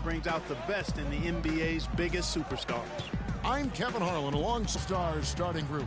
brings out the best in the NBA's biggest superstars. I'm Kevin Harlan, along Stars starting group.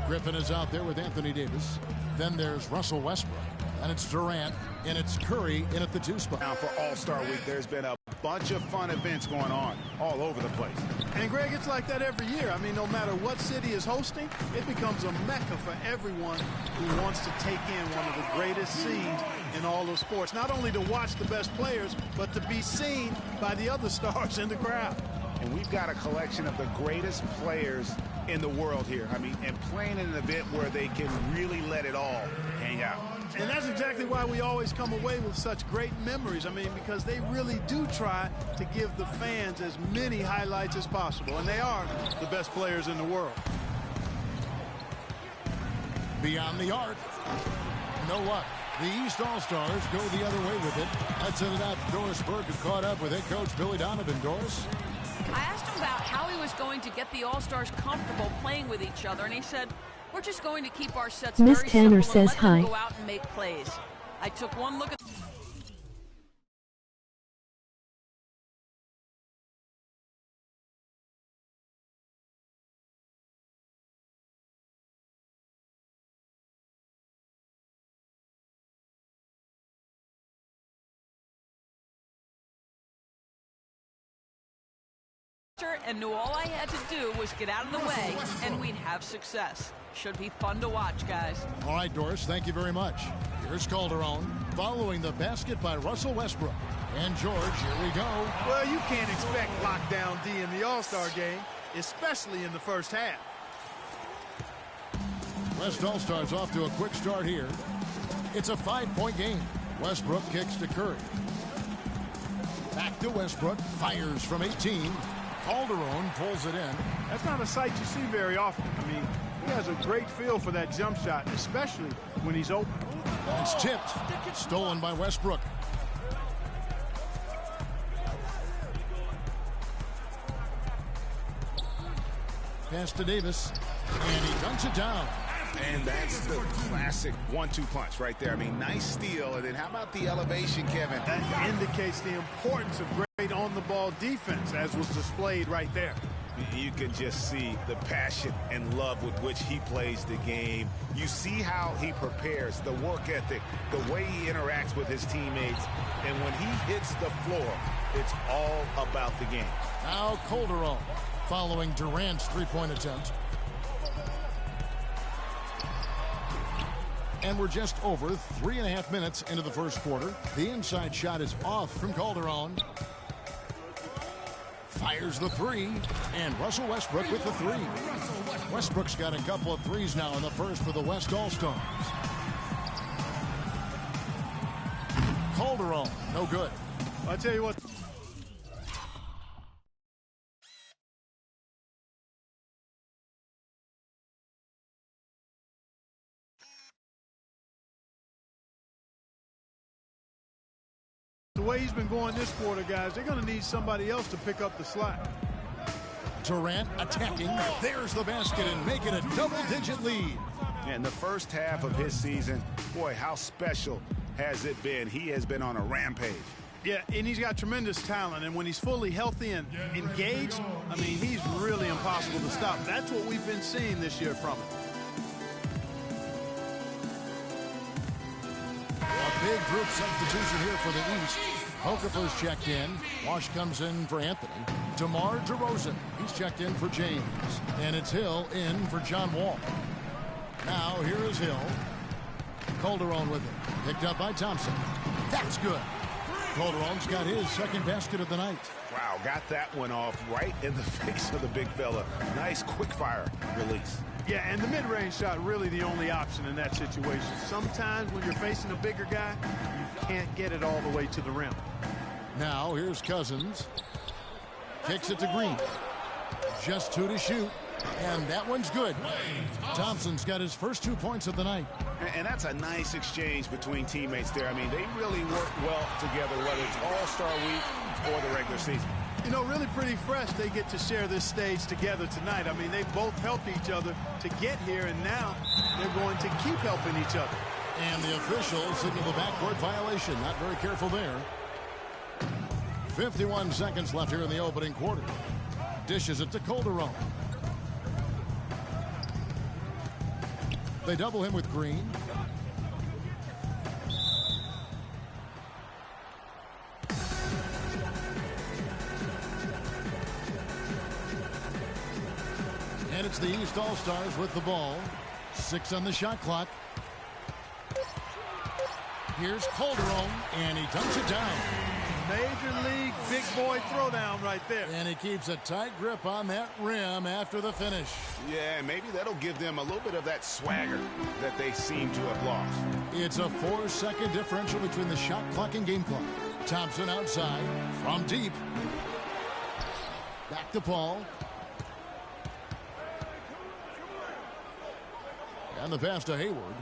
Griffin is out there with Anthony Davis. Then there's Russell Westbrook. And it's Durant, and it's Curry in at the 2 spot. Now for All-Star Week, there's been a bunch of fun events going on all over the place. And, Greg, it's like that every year. I mean, no matter what city is hosting, it becomes a mecca for everyone who wants to take in one of the greatest scenes in all of sports. Not only to watch the best players, but to be seen by the other stars in the crowd. And we've got a collection of the greatest players in the world here. I mean, and playing in an event where they can really let it all hang out. And that's exactly why we always come away with such great memories. I mean, because they really do try to give the fans as many highlights as possible. And they are the best players in the world. Beyond the arc. No luck. The East All-Stars go the other way with it. That's it out to Doris Burke, who caught up with head coach Billy Donovan. Doris? I asked him about how he was going to get the All-Stars comfortable playing with each other, and he said, "We're just going to keep our sets Miss very Tanner simple and says let them hi. go out and make plays." I took one look at and knew all I had to do was get out of the way, and we'd have success. Should be fun to watch, guys. All right, Doris, thank you very much. Here's Calderon following the basket by Russell Westbrook. And George, here we go. Well, you can't expect lockdown D in the All-Star game, especially in the first half. West All-Stars off to a quick start here. It's a 5-point game. Westbrook kicks to Curry. Back to Westbrook, fires from 18. Calderon pulls it in. That's not a sight you see very often. I mean, he has a great feel for that jump shot, especially when he's open. It's tipped. Stolen by Westbrook. Pass to Davis. And he dunks it down. And that's the classic 1-2 punch right there. I mean, nice steal. And then how about the elevation, Kevin? That indicates the importance of great on-the-ball defense, as was displayed right there. You can just see the passion and love with which he plays the game. You see how he prepares, the work ethic, the way he interacts with his teammates. And when he hits the floor, it's all about the game. Now Calderon following Durant's three-point attempt. And we're just over 3.5 minutes into the first quarter. The inside shot is off from Calderon. Fires the three, and Russell Westbrook with the three. Westbrook's got a couple of threes now in the first for the West All-Stars. Calderon, no good. I'll tell you what. The way he's been going this quarter, guys, they're going to need somebody else to pick up the slack. Durant attacking. There's the basket and make it a double-digit lead. In the first half of his season, boy, how special has it been? He has been on a rampage. Yeah, and he's got tremendous talent, and when he's fully healthy and engaged, I mean, he's really impossible to stop. That's what we've been seeing this year from him. A big group substitution here for the East. Okafor's checked in. Wash comes in for Anthony. DeMar DeRozan, he's checked in for James. And it's Hill in for John Wall. Now here is Hill. Calderon with it. Picked up by Thompson. That's good. Calderon's got his second basket of the night. Wow, got that one off right in the face of the big fella. Nice quick-fire release. Yeah, and the mid-range shot really the only option in that situation. Sometimes when you're facing a bigger guy, you can't get it all the way to the rim. Now here's Cousins. Kicks it to Green. Just 2 to shoot. And that one's good. Thompson's got his first 2 points of the night. And that's a nice exchange between teammates there. I mean, they really work well together, whether it's All-Star Week or the regular season. You know, really pretty fresh they get to share this stage together tonight. I mean, they've both helped each other to get here, and now they're going to keep helping each other. And the officials signal the backcourt violation. Not very careful there. 51 seconds left here in the opening quarter. Dishes it to Calderon. They double him with Green. And it's the East All-Stars with the ball. 6 on the shot clock. Here's Calderon, and he dunks it down. Major league big boy throwdown right there. And he keeps a tight grip on that rim after the finish. Yeah, maybe that'll give them a little bit of that swagger that they seem to have lost. It's a 4-second differential between the shot clock and game clock. Thompson outside from deep. Back to Paul. And the pass to Hayward.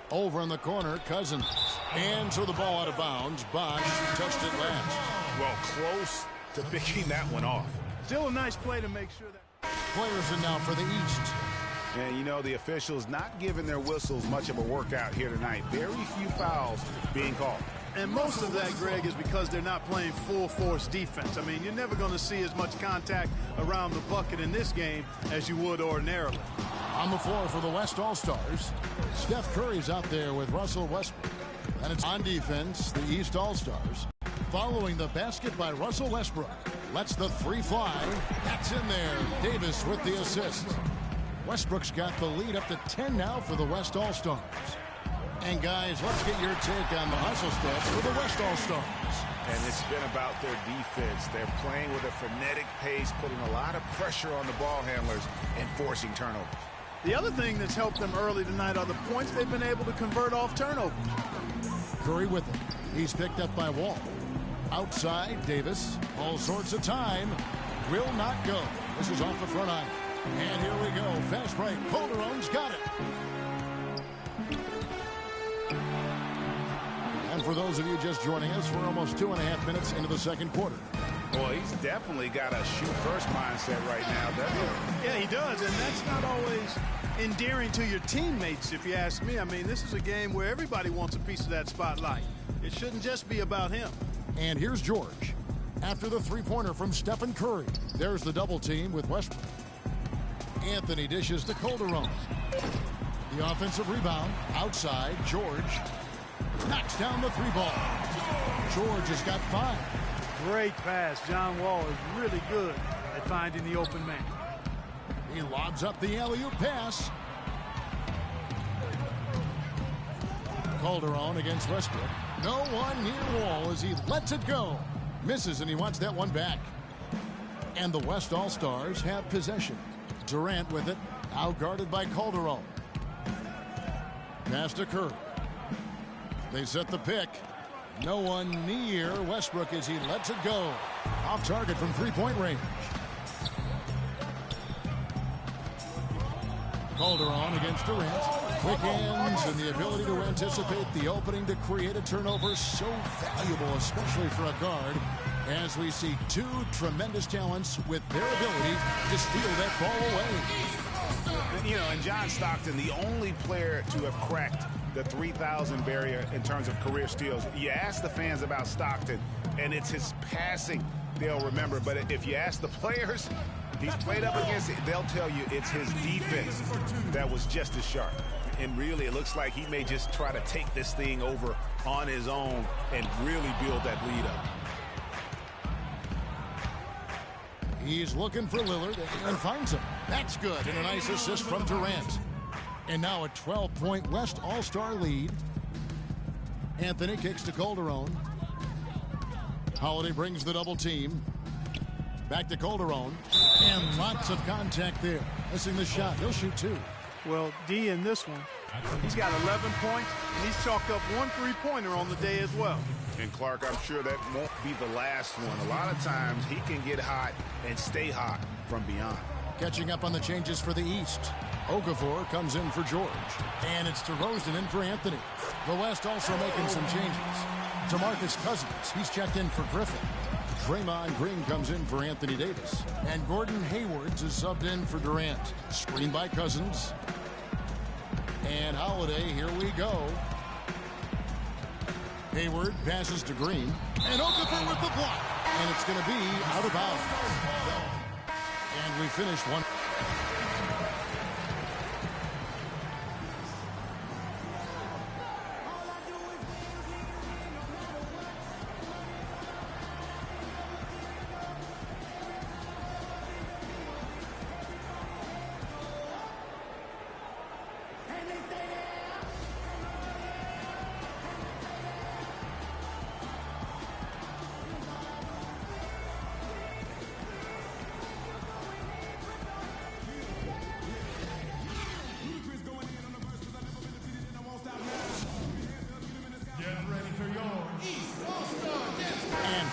Over in the corner, Cousins. And so the ball out of bounds. Bosch touched it last. Well, close to picking that one off. Still a nice play to make sure that... Players in now for the East. And, you know, the officials not giving their whistles much of a workout here tonight. Very few fouls being called. And most of that, Greg, is because they're not playing full-force defense. I mean, you're never going to see as much contact around the bucket in this game as you would ordinarily. On the floor for the West All-Stars, Steph Curry's out there with Russell Westbrook. And it's on defense, the East All-Stars. Following the basket by Russell Westbrook. Lets the three fly. That's in there. Davis with the assist. Westbrook's got the lead up to 10 now for the West All-Stars. And guys, let's get your take on the hustle stats for the West All-Stars. And it's been about their defense. They're playing with a frenetic pace, putting a lot of pressure on the ball handlers and forcing turnovers. The other thing that's helped them early tonight are the points they've been able to convert off turnovers. Curry with it. He's picked up by Wall. Outside, Davis. All sorts of time. Will not go. This is off the front iron. And here we go. Fast break. Calderon's got it. And for those of you just joining us, we're almost 2.5 minutes into the second quarter. Well, he's definitely got a shoot-first mindset right now, doesn't he? Yeah, he does, and that's not always endearing to your teammates, if you ask me. I mean, this is a game where everybody wants a piece of that spotlight. It shouldn't just be about him. And here's George. After the three-pointer from Stephen Curry, there's the double team with Westbrook. Anthony dishes to Calderon. The offensive rebound outside. George knocks down the three ball. George has got 5. Great pass. John Wall is really good at finding the open man. He lobs up the alley-oop pass. Calderon against Westbrook. No one near Wall as he lets it go. Misses, and he wants that one back. And the West All-Stars have possession. Durant with it, now guarded by Calderon. Pass to Curry. They set the pick. No one near Westbrook as he lets it go. Off target from three-point range. Calderon against Durant. Quick hands and the ability to anticipate the opening to create a turnover so valuable, especially for a guard, as we see two tremendous talents with their ability to steal that ball away. You know, and John Stockton, the only player to have cracked the 3,000 barrier in terms of career steals. You ask the fans about Stockton, and it's his passing they'll remember. But if you ask the players he's played up against, they'll tell you it's his defense that was just as sharp. And really, it looks like he may just try to take this thing over on his own and really build that lead up. He's looking for Lillard and finds him. That's good. And a nice assist from Durant. And now a 12-point West All-Star lead. Anthony kicks to Calderon. Holiday brings the double team. Back to Calderon. And lots of contact there. Missing the shot. He'll shoot 2. Well, D in this one, he's got 11 points, and he's chalked up 1 3-pointer on the day as well. And Clark, I'm sure that won't be the last one. A lot of times he can get hot and stay hot from beyond. Catching up on the changes for the East. Okafor comes in for George. And it's DeRozan in for Anthony. The West also making some changes. DeMarcus Cousins, he's checked in for Griffin. Draymond Green comes in for Anthony Davis. And Gordon Hayward is subbed in for Durant. Screen by Cousins. And Holiday, here we go. Hayward passes to Green. And Okafor with the block. And it's going to be out of bounds. And we finished one.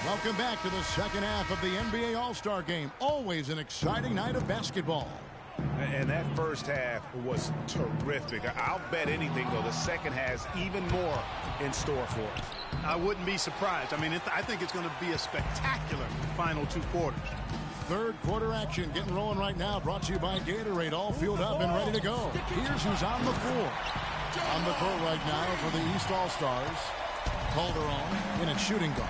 Welcome back to the second half of the NBA All-Star Game. Always an exciting night of basketball. And that first half was terrific. I'll bet anything, though, the second has even more in store for us. I wouldn't be surprised. I mean, I think it's going to be a spectacular final two quarters. Third quarter action getting rolling right now. Brought to you by Gatorade. All fueled up and ready to go. Here's who's on the floor. On the court right now for the East All-Stars. Calderon in at shooting guard.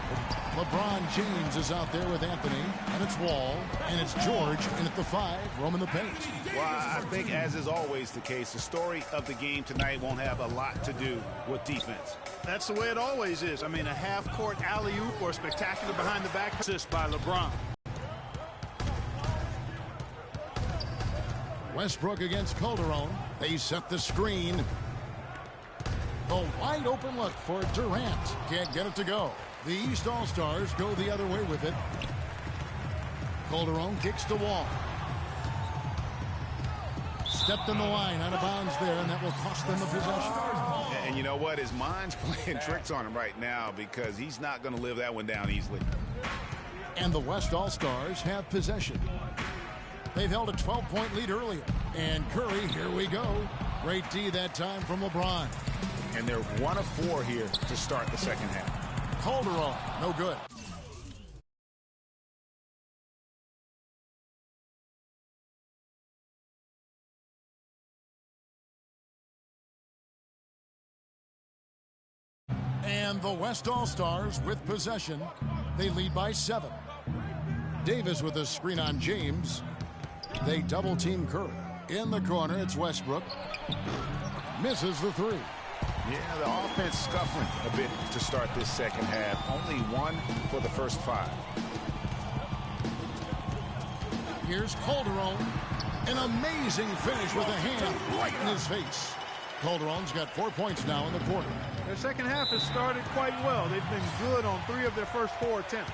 LeBron James is out there with Anthony, and it's Wall, and it's George in at the 5, roaming the paint. Well, I think, as is always the case, the story of the game tonight won't have a lot to do with defense. That's the way it always is. I mean, a half-court alley-oop or spectacular behind-the-back assist by LeBron. Westbrook against Calderon. They set the screen. The wide open look for Durant. Can't get it to go. The East All-Stars go the other way with it. Calderon kicks the Wall. Stepped in the line, out of bounds there, and that will cost them the possession. And you know what? His mind's playing tricks on him right now because he's not going to live that one down easily. And the West All-Stars have possession. They've held a 12-point lead earlier. And Curry, here we go. Great D that time from LeBron. And they're 1 of 4 here to start the second half. Calderon, no good. And the West All-Stars with possession. They lead by 7. Davis with a screen on James. They double-team Curry. In the corner, it's Westbrook. Misses the 3. Yeah, the offense scuffling a bit to start this second half. Only 1 for the first 5. Here's Calderon. An amazing finish with a hand right in his face. Calderon's got 4 points now in the quarter. Their second half has started quite well. They've been good on 3 of their first 4 attempts.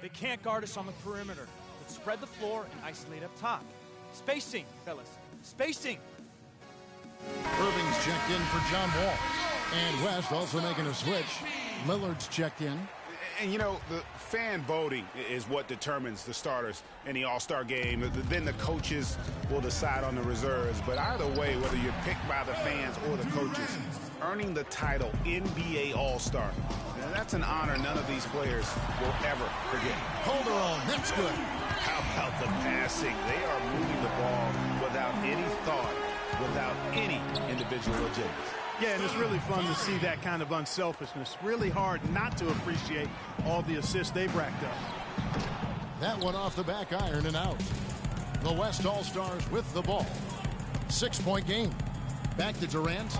They can't guard us on the perimeter. Let's spread the floor and isolate up top. Spacing, fellas. Spacing. Irving's checked in for John Wall. And West also making a switch. Lillard's checked in. And, you know, the fan voting is what determines the starters in the All-Star game. Then the coaches will decide on the reserves. But either way, whether you're picked by the fans or the coaches, earning the title NBA All-Star, that's an honor none of these players will ever forget. Calderon, that's good. How about the passing? They are moving the ball without any thought, without any individual agendas. Yeah, and it's really fun to see that kind of unselfishness. Really hard not to appreciate all the assists they've racked up. That one off the back iron and out. The West All-Stars with the ball. 6-point game. Back to Durant.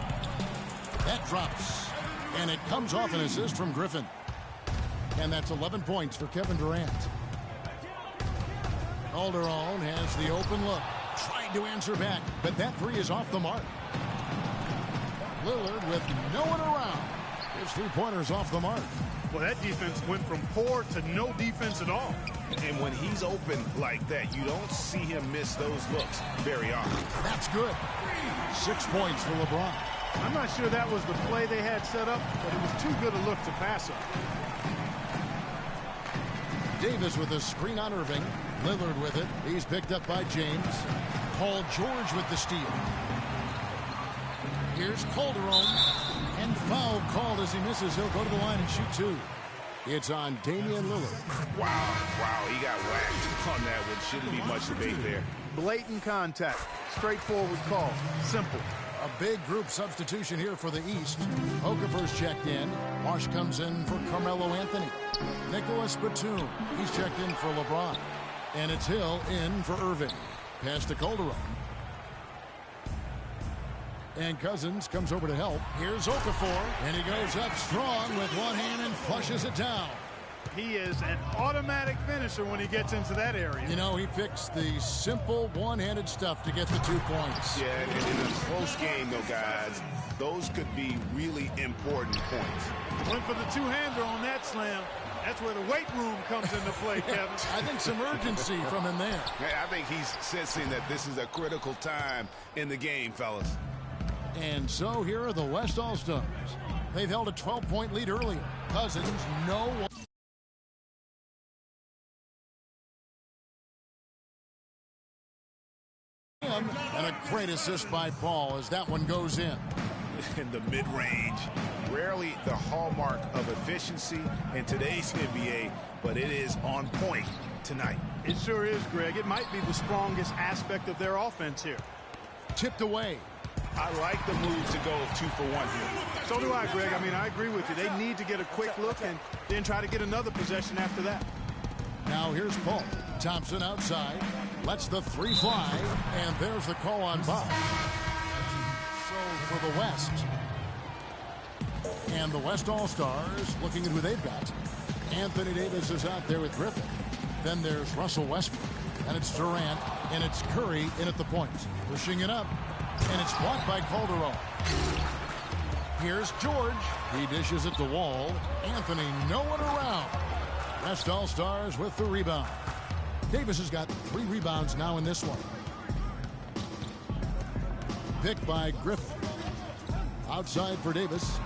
That drops. And it comes off an assist from Griffin. And that's 11 points for Kevin Durant. Calderon has the open look. Trying to answer back, but that 3 is off the mark. Lillard with no one around. His 3-pointers off the mark. Well, that defense went from poor to no defense at all. And when he's open like that, you don't see him miss those looks very often. That's good. 6 points for LeBron. I'm not sure that was the play they had set up, but it was too good a look to pass up. Davis with a screen on Irving. Lillard with it. He's picked up by James. Paul George with the steal. Here's Calderon. And foul called as he misses. He'll go to the line and shoot 2. It's on Damian Lillard. Wow, he got whacked on that one. Shouldn't be much debate there. Blatant contact. Straightforward call. Simple. A big group substitution here for the East. Okafor's checked in. Wash comes in for Carmelo Anthony. Nicholas Batum, he's checked in for LeBron. And it's Hill in for Irving. Pass to Calderon. And Cousins comes over to help. Here's Okafor, and he goes up strong with one hand and flushes it down. He is an automatic finisher when he gets into that area. You know, he picks the simple one-handed stuff to get the 2 points. Yeah, in a close game, though, guys, those could be really important points. Went for the two-hander on that slam. That's where the weight room comes into play, Kevin. I think some urgency from him there. I think he's sensing that this is a critical time in the game, fellas. And so here are the West All-Stars. They've held a 12-point lead earlier. Cousins, no one. And a great assist by Paul as that one goes in. In the mid-range, rarely the hallmark of efficiency in today's NBA, but it is on point tonight. It sure is, Greg. It might be the strongest aspect of their offense here. Tipped away. I like the move to go 2 for 1 here. So do I, Greg. I mean, I agree with you. They need to get a quick look and then try to get another possession after that. Now here's Paul. Thompson outside. Lets the 3 fly. And there's the call on Bob. So for the West. And the West All-Stars looking at who they've got. Anthony Davis is out there with Griffin. Then there's Russell Westbrook. And it's Durant. And it's Curry in at the point. Pushing it up. And it's blocked by Calderon. Here's George. He dishes it to Wall. Anthony, no one around. West All-Stars with the rebound. Davis has got 3 rebounds now in this one. Picked by Griffin. Outside for Davis.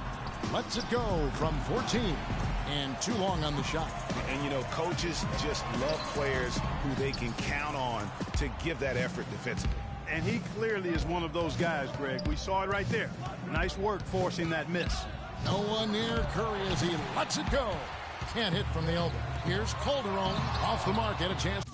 Lets it go from 14. And too long on the shot. And, you know, coaches just love players who they can count on to give that effort defensively. And he clearly is one of those guys, Greg. We saw it right there. Nice work forcing that miss. No one near Curry as he lets it go. Can't hit from the elbow. Here's Calderon off the mark. Had a chance.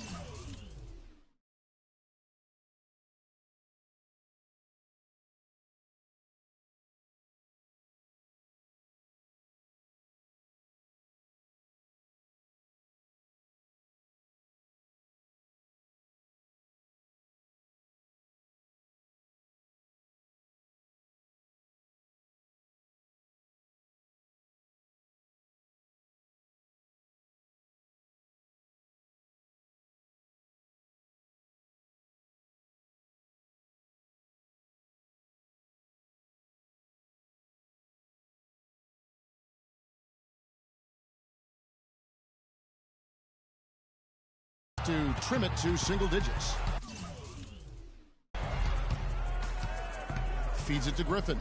To trim it to single digits. Feeds it to Griffin.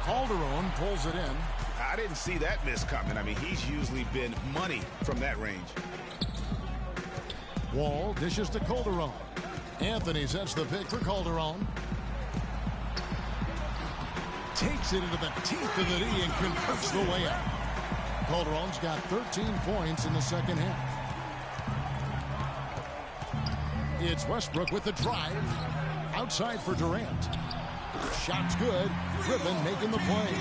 Calderon pulls it in. I didn't see that miss coming. I mean, he's usually been money from that range. Wall dishes to Calderon. Anthony sets the pick for Calderon. Takes it into the teeth of the knee and converts the way up. Calderon's got 13 points in the second half. It's Westbrook with the drive. Outside for Durant. Shot's good. Griffin making the play.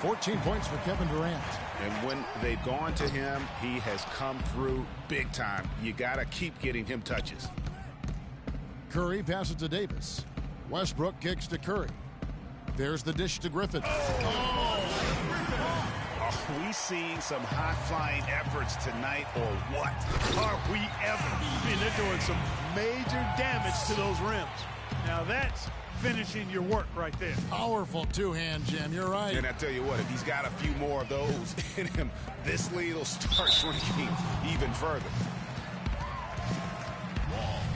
14 points for Kevin Durant. And when they've gone to him, he has come through big time. You got to keep getting him touches. Curry passes to Davis. Westbrook kicks to Curry. There's the dish to Griffin. Are we seeing some high-flying efforts tonight or what? Are we ever? I mean, they're doing some major damage to those rims. Now that's finishing your work right there. Powerful two-hand jam, you're right. And I tell you what, if he's got a few more of those in him, this lead will start shrinking even further.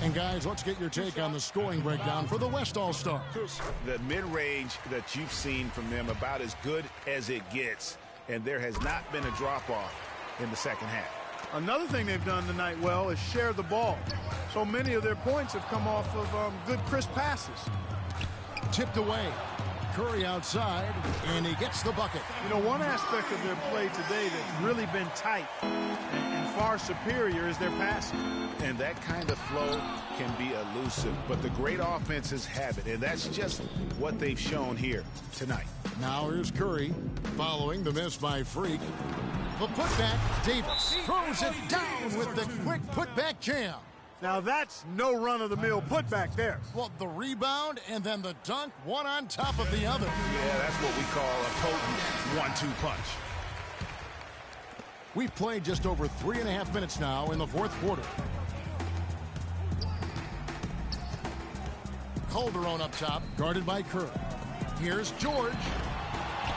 And guys, let's get your take on the scoring breakdown for the West All-Stars. The mid-range that you've seen from them about as good as it gets. And there has not been a drop-off in the second half. Another thing they've done tonight well is share the ball. So many of their points have come off of good, crisp passes. Tipped away. Curry outside, and he gets the bucket. You know, one aspect of their play today that's really been tight and far superior is their passing. And that kind of flow can be elusive, but the great offenses have it, and that's just what they've shown here tonight. Now here's Curry, following the miss by Freak. The putback, Davis throws it down with the quick putback jam. Now that's no run-of-the-mill putback there. Well, the rebound and then the dunk, one on top of the other. Yeah, that's what we call a potent 1-2 punch. We've played just over 3.5 minutes now in the fourth quarter. Calderon up top, guarded by Curry. Here's George.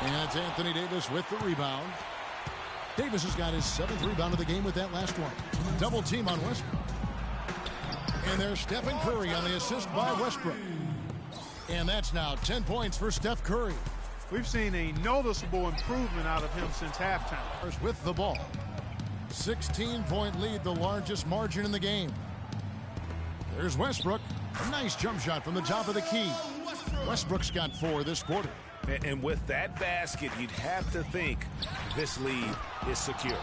And it's Anthony Davis with the rebound. Davis has got his 7th rebound of the game with that last one. Double team on Westbrook. And there's Stephen Curry on the assist by Westbrook. And that's now 10 points for Steph Curry. We've seen a noticeable improvement out of him since halftime. With the ball. 16-point lead, the largest margin in the game. There's Westbrook. A nice jump shot from the top of the key. Westbrook's got 4 this quarter. And with that basket, you'd have to think this lead is secure.